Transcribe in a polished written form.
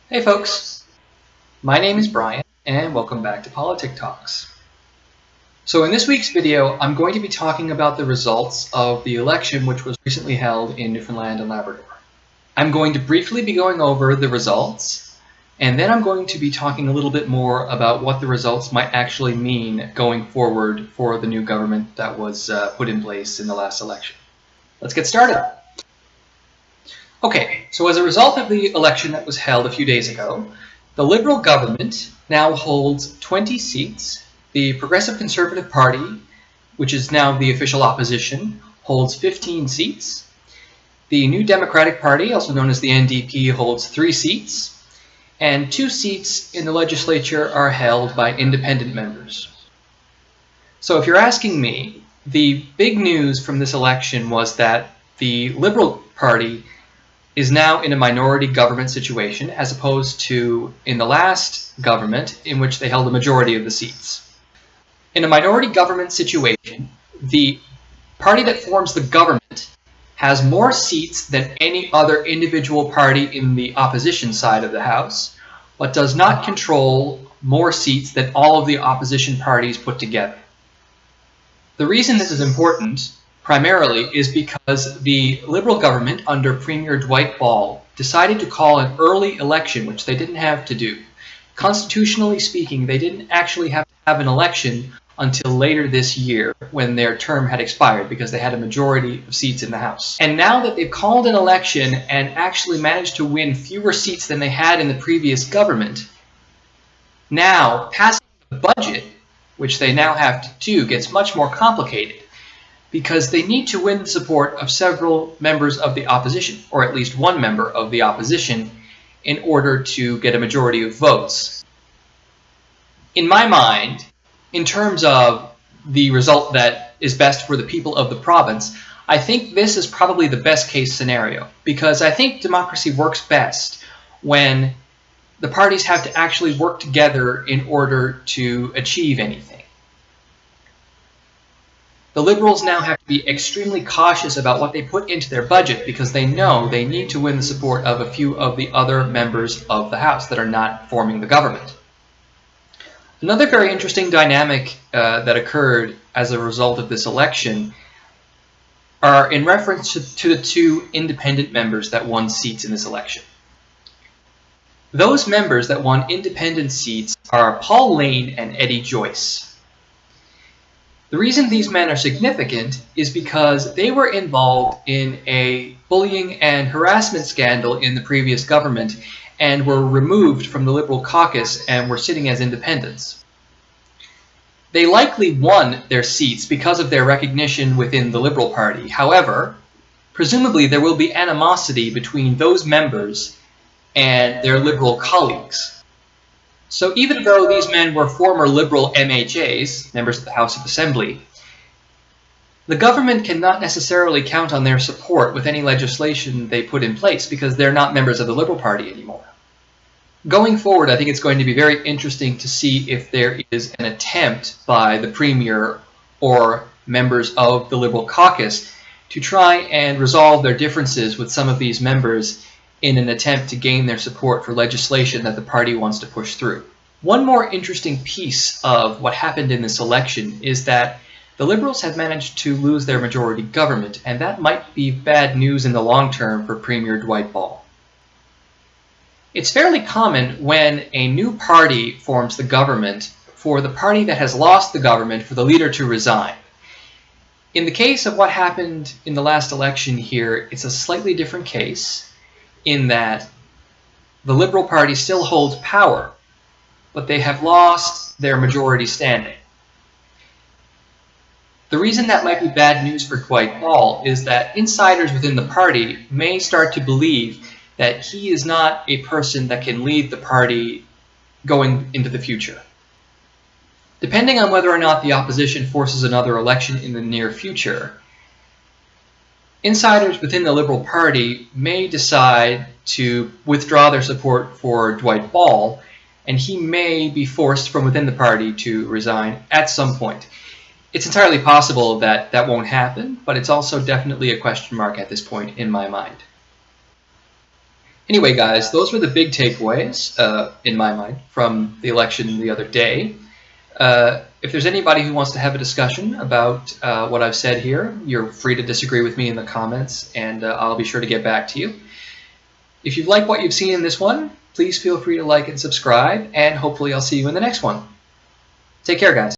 Hey folks, my name is Brian and welcome back to Poli Tic Talks. So in this week's video, I'm going to be talking about the results of the election which was recently held in Newfoundland and Labrador. I'm going to briefly be going over the results, and then I'm going to be talking a little bit more about what the results might actually mean going forward for the new government that was put in place in the last election. Let's get started. Okay, so as a result of the election that was held a few days ago, the Liberal government now holds 20 seats. The Progressive Conservative Party, which is now the official opposition, holds 15 seats. The New Democratic Party, also known as the NDP, holds 3 seats. And 2 seats in the legislature are held by independent members. So if you're asking me, the big news from this election was that the Liberal Party is now in a minority government situation as opposed to in the last government in which they held a majority of the seats. In a minority government situation, the party that forms the government has more seats than any other individual party in the opposition side of the House, but does not control more seats than all of the opposition parties put together. The reason this is important primarily is because the Liberal government under Premier Dwight Ball decided to call an early election, which they didn't have to do. Constitutionally speaking, they didn't actually have to have an election until later this year when their term had expired because they had a majority of seats in the House. And now that they've called an election and actually managed to win fewer seats than they had in the previous government, now passing the budget, which they now have to do, gets much more complicated, because they need to win the support of several members of the opposition, or at least one member of the opposition, in order to get a majority of votes. In my mind, in terms of the result that is best for the people of the province, I think this is probably the best case scenario, because I think democracy works best when the parties have to actually work together in order to achieve anything. The Liberals now have to be extremely cautious about what they put into their budget because they know they need to win the support of a few of the other members of the House that are not forming the government. Another very interesting dynamic that occurred as a result of this election are in reference to the 2 independent members that won seats in this election. Those members that won independent seats are Paul Lane and Eddie JOYCE. The reason these men are significant is because they were involved in a bullying and harassment scandal in the previous government and were removed from the Liberal caucus and were sitting as independents. They likely won their seats because of their recognition within the Liberal Party. However, presumably there will be animosity between those members and their Liberal colleagues. So even though these men were former Liberal MHAs, members of the House of Assembly, the government cannot necessarily count on their support with any legislation they put in place because they're not members of the Liberal Party anymore. Going forward, I think it's going to be very interesting to see if there is an attempt by the Premier or members of the Liberal caucus to try and resolve their differences with some of these members in an attempt to gain their support for legislation that the party wants to push through. One more interesting piece of what happened in this election is that the Liberals have managed to lose their majority government, and that might be bad news in the long term for Premier Dwight Ball. It's fairly common when a new party forms the government for the party that has lost the government for the leader to resign. In the case of what happened in the last election here, it's a slightly different case, in that the Liberal Party still holds power, but they have lost their majority standing. The reason that might be bad news for Dwight Ball is that insiders within the party may start to believe that he is not a person that can lead the party going into the future. Depending on whether or not the opposition forces another election in the near future, insiders within the Liberal Party may decide to withdraw their support for Dwight Ball, and he may be forced from within the party to resign at some point. It's entirely possible that that won't happen, but it's also definitely a question mark at this point in my mind. Anyway, guys, those were the big takeaways, in my mind, from the election the other day. If there's anybody who wants to have a discussion about what I've said here, you're free to disagree with me in the comments, and I'll be sure to get back to you. If you've liked what you've seen in this one, please feel free to like and subscribe, and hopefully I'll see you in the next one. Take care, guys.